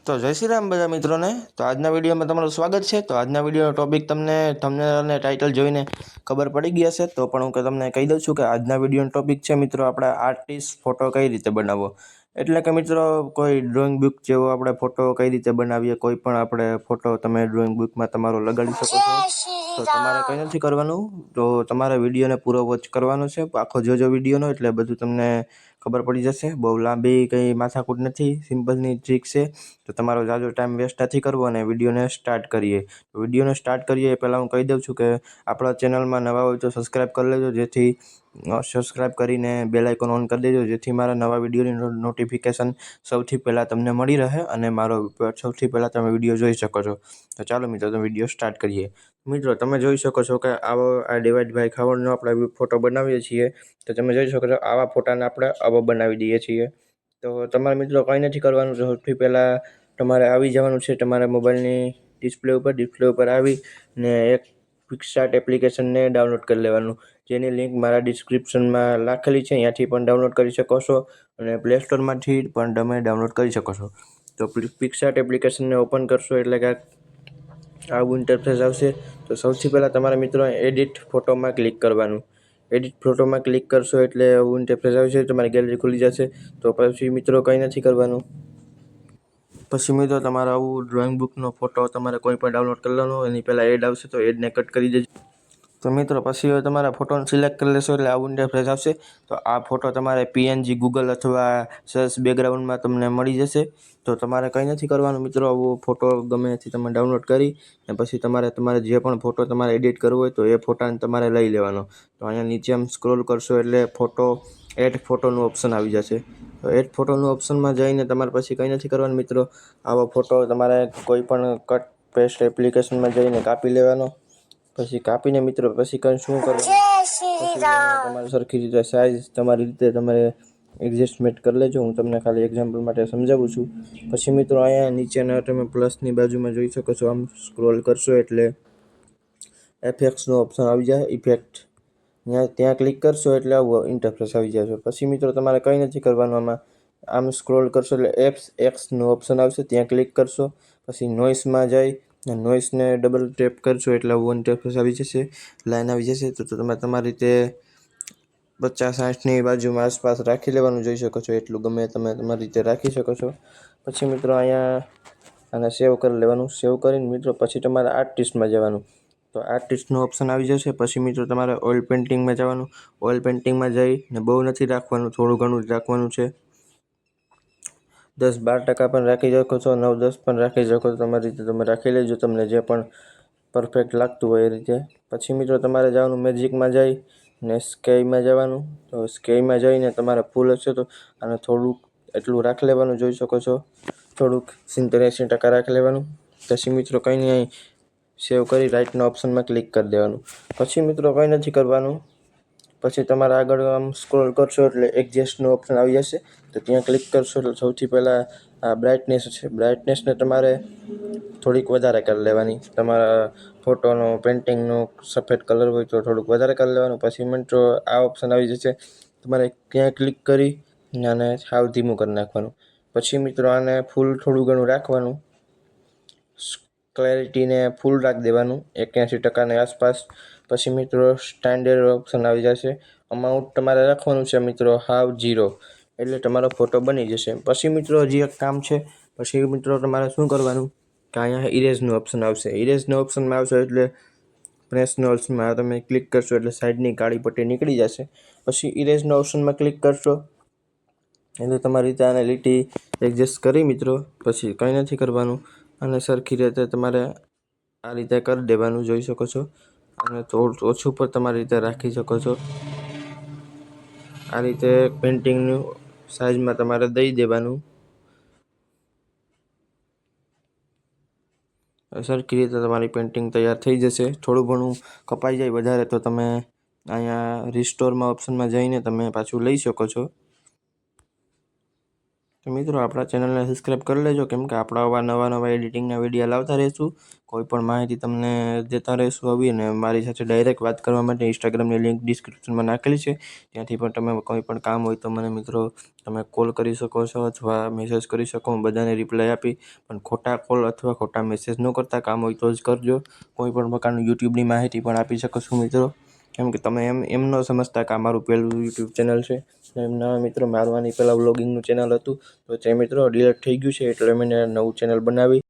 તો જય શ્રી રામ બધા મિત્રોને. તો આજના વિડીયોમાં તમારું સ્વાગત છે. તો આજના વિડીયોનો ટોપિક તમને થંબનેલ અને ટાઇટલ જોઈને ખબર પડી ગઈ હશે, તો પણ હું તમને કહી દઉં છું કે આજના વિડીયોનો ટોપિક છે મિત્રો આપણા આર્ટિસ્ટ ફોટો કઈ રીતે બનાવવો. એટલે કે મિત્રો કોઈ ડ્રોઈંગ બુક જેવો આપણે ફોટો કઈ રીતે બનાવીએ, કોઈ પણ આપણે ફોટો તમે ડ્રોઈંગ બુકમાં તમારો લગાડી શકો છો. તો તમારે કંઈ નથી કરવાનું, તો તમારે વિડીયોને પૂરો વોચ કરવાનો છે, આખો જોજો વિડીયોનો, એટલે બધું તમને ખબર પડી જશે. બહુ લાંબી કંઈ માથાકૂટ નથી, સિમ્પલની ટ્રીક છે. તો તમારો ઝાઝો ટાઈમ વેસ્ટ નથી કરવો અને વિડીયોને સ્ટાર્ટ કરીએ. વિડીયોને સ્ટાર્ટ કરીએ એ પહેલાં હું કહી દઉં છું કે આપણા ચેનલમાં નવા હોય તો સબસ્ક્રાઈબ કરી લેજો, જેથી સબસ્ક્રાઈબ કરીને બેલ આઇકોન ઓન કરી દેજો, જેથી મારા નવા વિડીયોની નોટિફિકેશન સૌથી પહેલાં તમને મળી રહે અને મારો સૌથી પહેલાં તમે વિડીયો જોઈ શકો છો. તો ચાલો મિત્રો તો વિડીયો સ્ટાર્ટ કરીએ. મિત્રો તમે જોઈ શકો છો કે આ ડિવાઇડ બાય ખાવડનો આપણે ફોટો બનાવીએ છીએ. તો તમે જોઈ શકો છો આવા ફોટાને આપણે આવો બનાવી દઈએ છીએ. તો તમારે મિત્રો કંઈ નથી કરવાનું. સૌથી પહેલાં તમારે આવી જવાનું છે તમારા મોબાઈલની ડિસ્પ્લે ઉપર આવી ને એક પિક્સઆર્ટ એપ્લિકેશનને ડાઉનલોડ કરી લેવાનું, જેની લિંક મારા ડિસ્ક્રિપ્શનમાં લખેલી છે, ત્યાંથી પણ ડાઉનલોડ કરી શકો છો અને પ્લે સ્ટોરમાંથી પણ તમે ડાઉનલોડ કરી શકો છો. તો પિક્સઆર્ટ એપ્લિકેશનને ઓપન કરશો એટલે કે આવું ઇન્ટરફેસ આવશે. તો સૌથી પહેલાં તમારા મિત્રો એડિટ ફોટોમાં ક્લિક કરવાનું. એડિટ ફોટોમાં ક્લિક કરશો એટલે આવું ઇન્ટરફેસ આવશે, તમારી ગેલેરી ખુલી જશે. તો પછી મિત્રો કંઈ નથી કરવાનું. પછી મિત્રો તમારે આવું ડ્રોઈંગ બુકનો ફોટો તમારે કોઈ પણ ડાઉનલોડ કરી લેવાનો, એની પહેલાં એડ આવશે તો એડને કટ કરી દેજો. તો મિત્રો પછી તમારા ફોટોને સિલેક્ટ કરી લેશો એટલે આવું ઇન્ટરફેસ આવશે. તો આ ફોટો તમારે PNG ગૂગલ અથવા સર્ચ બેકગ્રાઉન્ડમાં તમને મળી જશે. તો તમારે કંઈ નથી કરવાનું મિત્રો, આવો ફોટો ગમે ત્યાંથી તમે ડાઉનલોડ કરી અને પછી તમારે જે પણ ફોટો તમારે એડિટ કરવો હોય તો એ ફોટાને તમારે લઈ લેવાનો. તો અહીંયા નીચે આમ સ્ક્રોલ કરશો એટલે એડ ફોટોનું ઓપ્શન આવી જશે. તો એડ ફોટોનું ઓપ્શનમાં જઈને તમારે પછી કંઈ નથી કરવાનું મિત્રો, આવો ફોટો તમારે કોઈ પણ કટ પેસ્ટ એપ્લિકેશનમાં જઈને કાપી લેવાનો. પછી કાપીને મિત્રો પછી કંઈ શું કરવાનું, તમારે સરખી રીતે સાઇઝ તમારી રીતે તમારે એડજસ્ટમેન્ટ કરી લેજો. હું તમને ખાલી એક્ઝામ્પલ માટે સમજાવું છું. પછી મિત્રો અહીંયા નીચેના તમે પ્લસની બાજુમાં જોઈ શકો છો, આમ સ્ક્રોલ કરશો એટલે એફેક્ટ્સનો ઓપ્શન આવી જાય, ઇફેક્ટ ત્યાં ક્લિક કરશો એટલે આવું ઇન્ટરફેસ આવી જશે. પછી મિત્રો તમારે કંઈ નથી કરવાનું, આમ સ્ક્રોલ કરશો એટલે એક્સનું ઓપ્શન આવશે, ત્યાં ક્લિક કરશો. પછી નોઇસમાં જઈ નોઇસને ડબલ ટેપ કરશો એટલે આવું ઇન્ટરફેસ આવી જશે, લાઈન આવી જશે. તો તમે તમારી રીતે 50-60ની બાજુમાં આસપાસ રાખી લેવાનું, જોઈ શકો છો એટલું ગમે તમે તમારી રીતે રાખી શકો છો. પછી મિત્રો અહીંયા આને સેવ કરી લેવાનું. સેવ કરીને મિત્રો પછી તમારે આર્ટિસ્ટમાં જવાનું. તો આર્ટિસ્ટનું ઓપ્શન આવી જશે. પછી મિત્રો તમારે ઓઇલ પેઇન્ટિંગમાં જવાનું. ઓઇલ પેઇન્ટિંગમાં જઈને બહુ નથી રાખવાનું, થોડું ઘણું જ રાખવાનું છે. 10-12% પણ રાખી શકો છો, 9-10 પણ રાખી શકો છો, તમારી રીતે તમે રાખી લેજો, તમને જે પણ પરફેક્ટ લાગતું હોય એ રીતે. પછી મિત્રો તમારે જવાનું મેજિકમાં જઈને સ્કેયમાં જવાનું. તો સ્કેયમાં જઈને તમારે ફૂલ હશે તો આને થોડુંક એટલું રાખી લેવાનું, જોઈ શકો છો, થોડુંક 70-80% રાખી લેવાનું. પછી મિત્રો કંઈ નહીં, સેવ કરી રાઇટના ઓપ્શનમાં ક્લિક કરી દેવાનું. પછી મિત્રો કંઈ નથી કરવાનું. પછી તમારે આગળ આમ સ્ક્રોલ કરશો એટલે એડજસ્ટનું ઓપ્શન આવી જશે. તો ત્યાં ક્લિક કરશો એટલે સૌથી પહેલાં આ બ્રાઇટનેસ છે, બ્રાઇટનેસને તમારે થોડીક વધારે કરી લેવાની. તમારા ફોટોનો પેઇન્ટિંગનો સફેદ કલર હોય તો થોડુંક વધારે કરી લેવાનું. પછી મિત્રો આ ઓપ્શન આવી જશે, તમારે ત્યાં ક્લિક કરી આને સાવ ધીમું કરી નાખવાનું. પછી મિત્રો આને ફૂલ થોડું ઘણું રાખવાનું, ક્લેરિટીને ફૂલ રાખી દેવાનું 81%ની આસપાસ. પછી મિત્રો સ્ટાન્ડર્ડ ઓપ્શન આવી જશે, અમાઉન્ટ તમારે રાખવાનું છે મિત્રો હાવ 0, એટલે તમારો ફોટો બની જશે. પછી મિત્રો હજી એક કામ છે. પછી મિત્રો તમારે શું કરવાનું કે અહીંયા ઇરેઝનું ઓપ્શન આવશે. ઇરેઝના ઓપ્શનમાં આવશે એટલે પ્રેસના ઓપ્શનમાં તમે ક્લિક કરશો એટલે સાઈડની કાળી પટ્ટી નીકળી જશે. પછી ઇરેઝના ઓપ્શનમાં ક્લિક કરશો એટલે તમારી રીતે આને લીટી એડજસ્ટ કરી મિત્રો પછી કંઈ નથી કરવાનું, અને સરખી રીતે તમારે આ રીતે કરી દેવાનું, જોઈ શકો છો. અને થોડું ઓછું પર તમારી રીતે રાખી શકો છો. આ રીતે પેઇન્ટિંગનું સાઇઝમાં તમારે દઈ દેવાનું. સરખી રીતે તમારી પેઇન્ટિંગ તૈયાર થઈ જશે. થોડું ઘણું કપાઈ જાય વધારે તો તમે અહીંયા રિસ્ટોરમાં ઓપ્શનમાં જઈને તમે પાછું લઈ શકો છો. તો મિત્રો આપણા ચેનલને સબસ્ક્રાઈબ કરી લેજો, કેમ કે આપણા આવા નવા એડિટિંગના વિડીયો લાવતા રહીશું. કોઈ પણ માહિતી તમને દેતા રહીશું આવી, અને મારી સાથે ડાયરેક્ટ વાત કરવા માટે ઇન્સ્ટાગ્રામની લિંક ડિસ્ક્રિપ્શનમાં નાખેલી છે. ત્યાંથી પણ તમે કોઈ પણ કામ હોય તો મને મિત્રો તમે કોલ કરી શકો છો અથવા મેસેજ કરી શકો. હું બધાને રિપ્લાય આપી, પણ ખોટા કોલ અથવા ખોટા મેસેજ ન કરતા. કામ હોય તો જ કરજો. કોઈ પણ પ્રકારનું યુટ્યુબની માહિતી પણ આપી શકો છો મિત્રો, કેમ કે તમે એમ ન સમજતા કે આ મારું પહેલું યુટ્યુબ ચેનલ છે. એમ નવા મિત્રો મારવાની પહેલાં વ્લોગિંગનું ચેનલ હતું, તો તે મિત્રો ડિલીટ થઈ ગયું છે, એટલે મેં નવું ચેનલ બનાવી.